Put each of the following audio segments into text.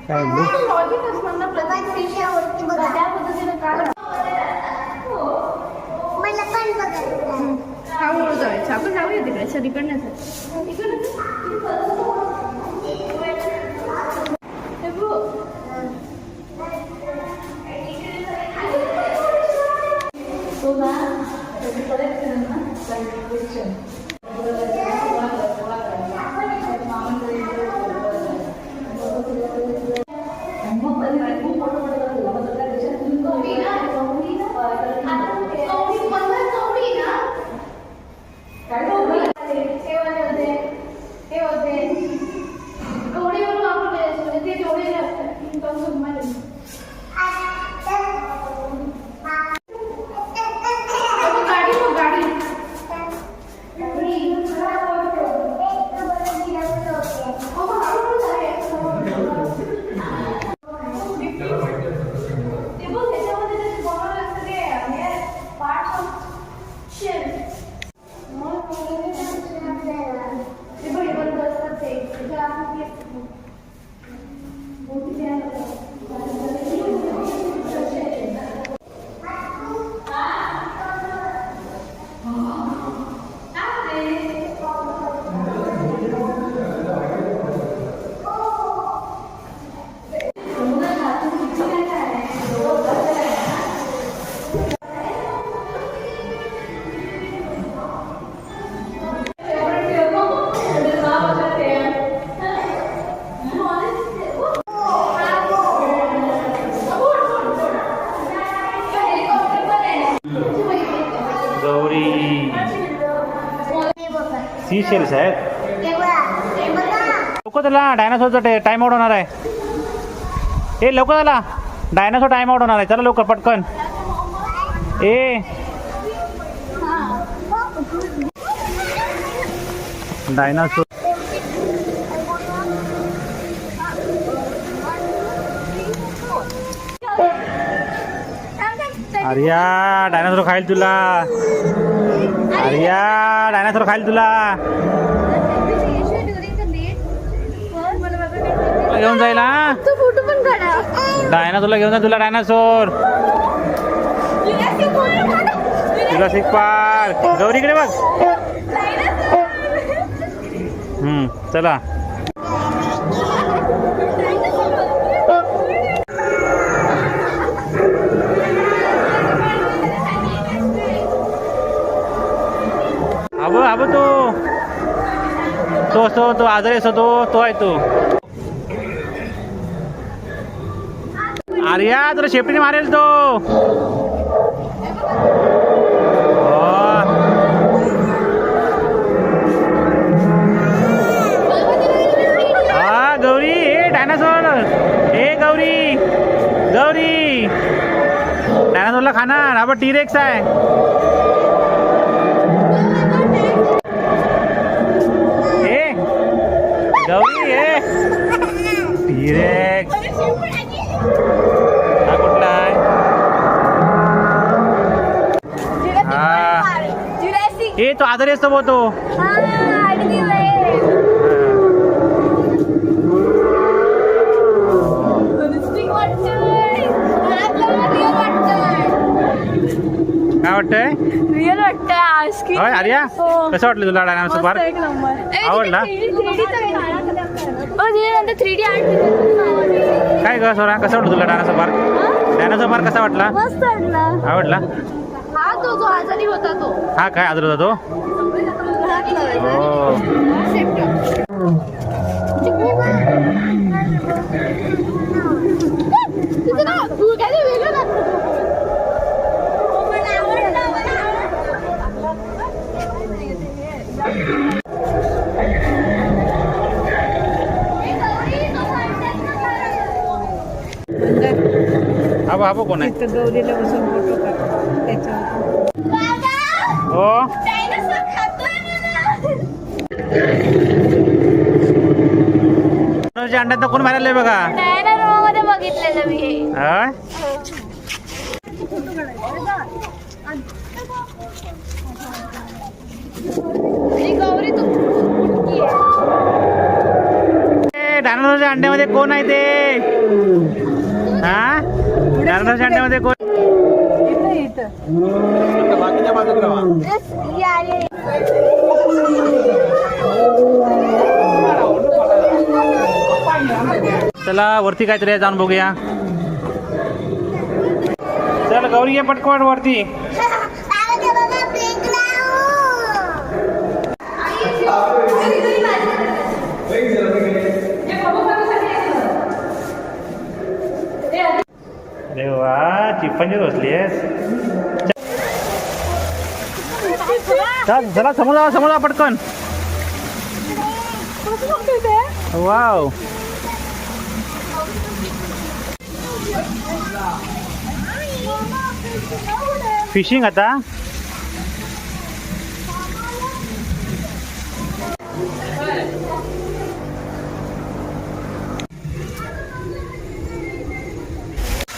काय बोलू? लॉजिक असणार ना प्रत्येक विषयावरती बघा त्या पद्धतीने काढा. मला पण बघायचं. हळूहळू जायचं. आपण जाऊया तिकडे सरीकडनं जाऊ. इकडे सीशेल्स आहेत. लवकर त्याला डायनासोरचा टाइम आउट होणार आहे. ए लवकर त्याला डायनासोर टाइम आउट होणार आहे. चला लवकर पटकन. ए डायनासोर आर्या डायनासोर खाईल तुला. आर्या डायनासोर खाईल तुला. घेऊन जाईल हा. डायनासोरला घेऊन जा तुला. Dinosaur Jurassic park. गौरीकडे बघ. चला अब अब तो आजारी असतो तो आहे तो. आर्या तुला शेपटीने मारेल तो. हा गौरी. ए डायनासोर. ए गौरी गौरी डायनासोरला खाणार. हा बघ टीरेक्स आहे. गौरी आहे टीरेक्स. हा कुठला आहे? हा ए तो आजारी असतो बो तो. काय वाटतंय? रिअल वाटतंय. आर्या कसं वाटलं तुला डायनासोर पार्क? आवडला? 3D आर्ट काय ग सोरा कसं वाटलं तुला डायनासोर पार्क? डायनासोर पार्क कसा वाटला? मस्त वाटला. आवडला? हा तो जो आजारी होता तो. हा काय आजारी होता तो? हा हा कोण आहे? गौरीला बसून फोटो काढ त्याच्यावर. हो अंड्यात कोण मारायला बघा. मध्ये बघितलेलं मी हे. डायनोसॉरच्या अंड्यामध्ये कोण आहे ते? हा, डायनोसॉरच्या अंड्यामध्ये कोण? चला वरती काहीतरी आहे, जाऊन बघूया. चल गौरी ये पटकन वरती. अरे वा, चिप्पंजी बसली आहेस. चल चला समोर जा पटकन. वाव, फिशिंग आता.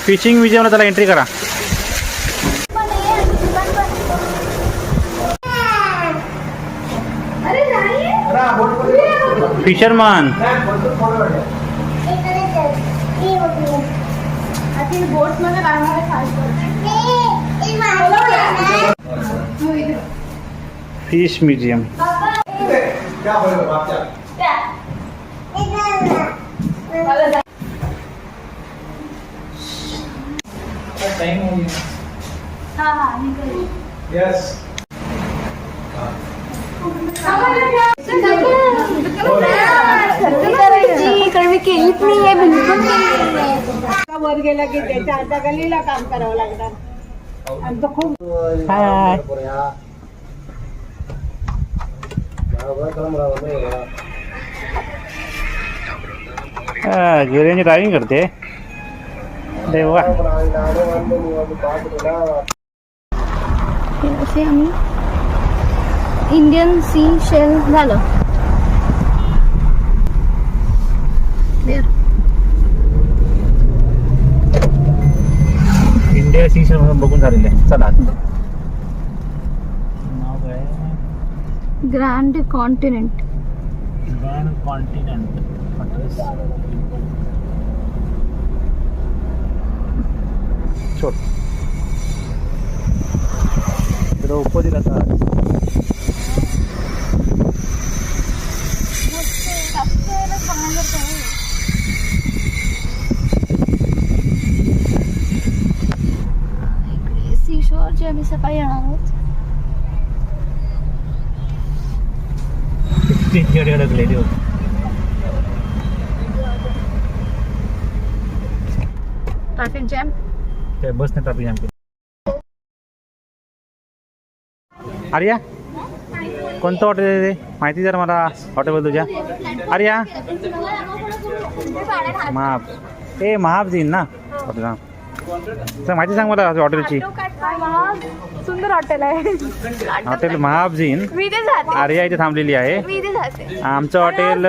फिशिंग म्युझियमला त्याला एंट्री करा. फिशरमन. बोट मध्ये फिश म्युझियम. मी केलीच नाहीये, बिलकुल केली नाहीये. वर गेला की त्याच्या हाताखालीला काम करावं लागणार. आणि तो खूप गिरेंची ड्रायव्हिंग करते. देवा, असे आम्ही इंडियन सी शेल झालं. इंडिया सी शेल म्हणून बघून झालेले. चला ग्रँड कॉन्टिनेंट. ग्रँड कॉन्टिनेंट छोट द्रौपदी रथा. सी शोरची आम्ही सकाळी येणार आहोत. किती अडकलेली होती. Traffic jam. त्या बसने ट्रॅफिक जॅम केली. आर्या, कोणतं हॉटेल आहे ते माहिती जर मला हॉटेलबद्दल तुझ्या. आर्या, महाब ए महाबजीन ना हॉटेल. हां, तर माहिती सांग मला हॉटेलची. सुंदर हॉटेल आहे हॉटेल महाबजीन. मी ते जाते. आर्या इथे थांबलेली आहे. मी ते जाते. आमचं हॉटेल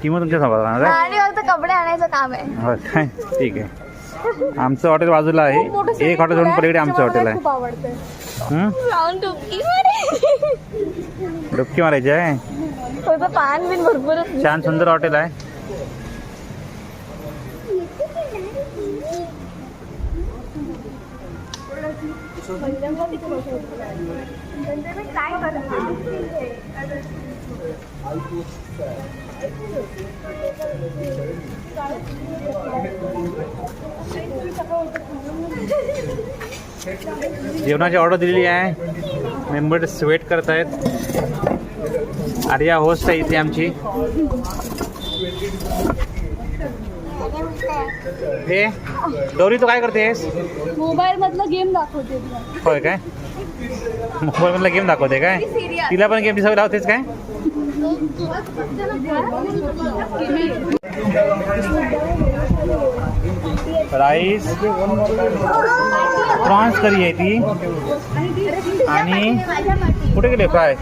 किंवा तुमच्या सोबत राहणार आहे. आणि फक्त कपडे आणायचं काम आहे. हो काय, ठीक आहे. आमचं हॉटेल बाजूला आहे. एक हॉटेल सोडून पलीकडे आमचं हॉटेल आहे. खूप आवडते. डुबकी मारायची आहे. पान बिन भरपूर. छान सुंदर हॉटेल आहे. जेवणाची ऑर्डर दिलेली आहे. मेंबर्स वेट करत आहेत. आर्या होस्ट आहे इथे आमची. हे गौरी, तू काय करतेस? मोबाईल मधला गेम दाखवते. होय काय, मोबाईल मधला गेम दाखवते काय? तिला पण गेमची सवय लावतेस काय? राईस, प्रॉन्स करी आहे ती. आणि कुठे गेले fry?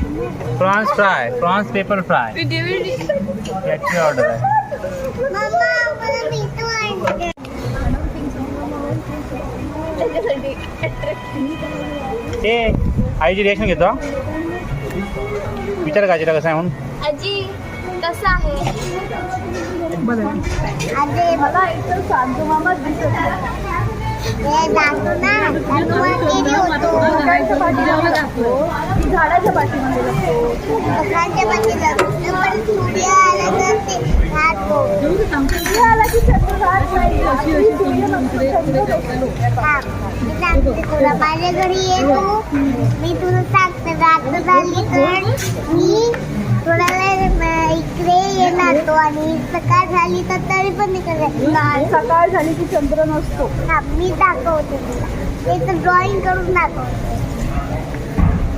Prawns fry, prawns paper fry याची ऑर्डर आहे. ए आईची रिएक्शन घेतो. विचार का आजीला कसं आहे म्हणून. आजी कसं कसं आहे अरे मला इथं शांतू मामा दिसत नाही. जातो ना झाडाच्या पाठीमागे लागतो झाडाच्या पाठीमागे लागतो झाडाच्या पाठीमागे लागतो पण सूर्य आला तर ते राहतो सूर्य आला की चंद्र राहत नाही सूर्य नंतर चंद्र बसतो. मी सांगते तुला माझ्या घरी ये तू मी तुला सांगते रात्र झाली तर मी थोडा वेळ इकडे येणार तो आणि सकाळ झाली तर तरी पण इकडे सकाळ झाली की चंद्र नसतो. मी दाखवते तुला ते तर ड्रॉइंग करून दाखवते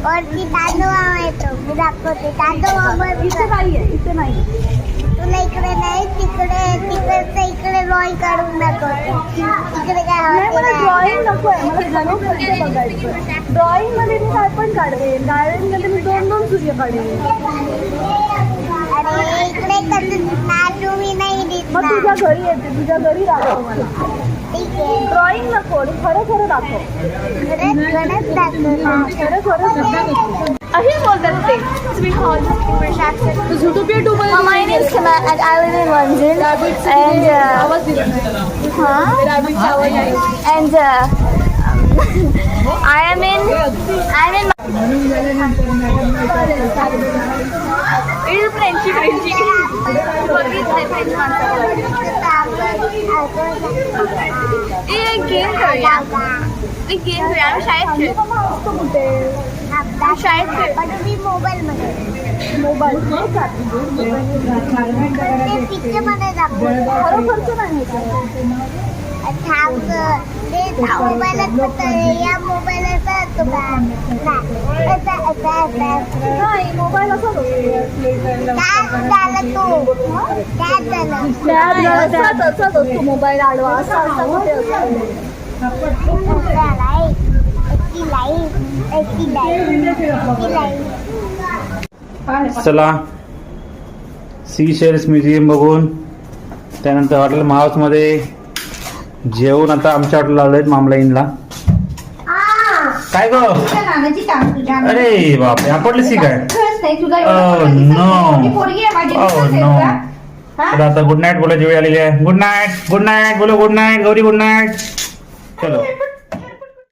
वरती तांदूळ येतो मी दाखवते तांदूळ इथे नाही आहे इथे नाही तुला इकडे नाही तिकडे तिकडचं इकडे ड्रॉइंग काढून दाखवते इकडे काय मला ड्रॉइंग नको आहे मला बघायचं ड्रॉइंग मध्ये मी काय पण काढवेन ड्रॉइंग मध्ये मी 2 सूर्य काढेन. अरे इकडे नाचू मी नाही मग तुझ्या घरी येते तुझ्या घरी दाखव मला ड्रॉइंग नको खरं खरं दाखव खरंच दाखव असे बोलतात ते तुम्ही झुटोपिया to my name is Kama and I live in वंजिल and and I'm in it's friendship एक गेम करूया आम्ही शाळेत खेळतो मी मोबाईलमध्ये पिक्चरमध्ये खरोखरचं नाही या मोबाईलात मोबाईल असं असतो मोबाईल आडवा असा चला सी शेल्स म्युझियम बघून त्यानंतर हॉटेल माऊसमध्ये जेवण आता आमच्या हॉटेलला आलोय मामला इनला. काय ग अरे बापरे आपडली सी काय नो आता गुड नाईट बोलायची वेळ आलेली आहे. गुड नाईट बोलो good night Gauri good night चलो.